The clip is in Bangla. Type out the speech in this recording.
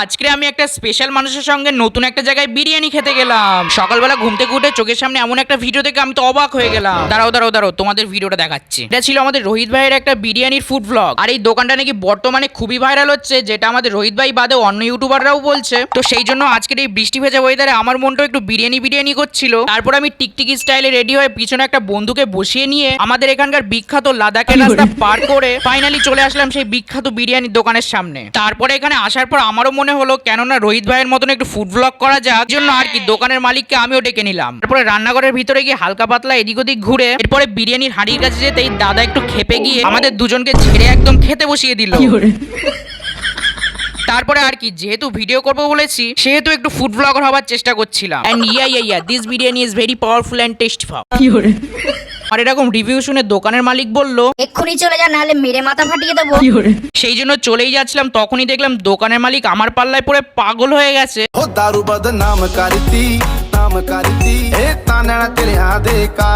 আজকে আমি একটা স্পেশাল মানুষের সঙ্গে নতুন একটা জায়গায় বিরিয়ানি খেতে গেলাম। সকালবেলা ঘুম থেকে উঠে চোখের সামনে এমন একটা ভিডিও দেখে আমি তো অবাক হয়ে গেলাম। দাঁড়াও তোমাদের ভিডিওটা দেখাচ্ছি। এটা ছিল আমাদের রোহিত ভাইয়ের একটা বিরিয়ানির ফুড ব্লগ। আর এই দোকানটা নাকি বর্তমানে খুবই ভাইরাল হচ্ছে, যেটা আমাদের রোহিত ভাই বাদে অন্য ইউটিউবাররাও বলছে। তো সেই জন্য আজকের এই বৃষ্টি ভেজা ওয়েদারে আমার মনটা একটু বিরিয়ানি করছিল। তারপর আমি টিকটিকি স্টাইলে রেডি হয়ে পিছনে একটা বন্ধুকে বসিয়ে নিয়ে আমাদের এখানকার বিখ্যাত লাদাখের রাস্তা পার করে ফাইনালি চলে আসলাম সেই বিখ্যাত বিরিয়ানির দোকানের সামনে। তারপরে এখানে আসার পর আমারও মনে হলো কেননা রোহিত ভাইয়ের মতন একটু ফুড ব্লগ করা যাক, জন্য আর কি দোকানের মালিককে আমিও ডেকে নিলাম। তারপরে রান্নাঘরের ভিতরে গিয়ে হালকা পাতলা এদিক ওদিক ঘুরে এরপরে বিরিয়ানির হাঁড়ির কাছে যেতেই দাদা একটু খেপে গিয়ে আমাদের দুজনকে ছেড়ে একদম খেতে বসিয়ে দিল। তারপরে আর কি যেহেতু ভিডিও করবো বলেছি সেহেতু একটু ফুড ব্লগার হওয়ার চেষ্টা করছিলাম। And yeah this biryani is very powerful and tasteful. আর এরকম রিভিউ শুনে দোকানের মালিক বলল এক্ষুনি চলে যা, নাহলে মেরে মাথা ফাটিয়ে দেবো। সেই জন্য চলেই যাচ্ছিলাম, তখনই দেখলাম দোকানের মালিক আমার পাল্লায় পড়ে পাগল হয়ে গেছে। दारू बदनाम करती नाम करती ए ताना तेरे हाथ का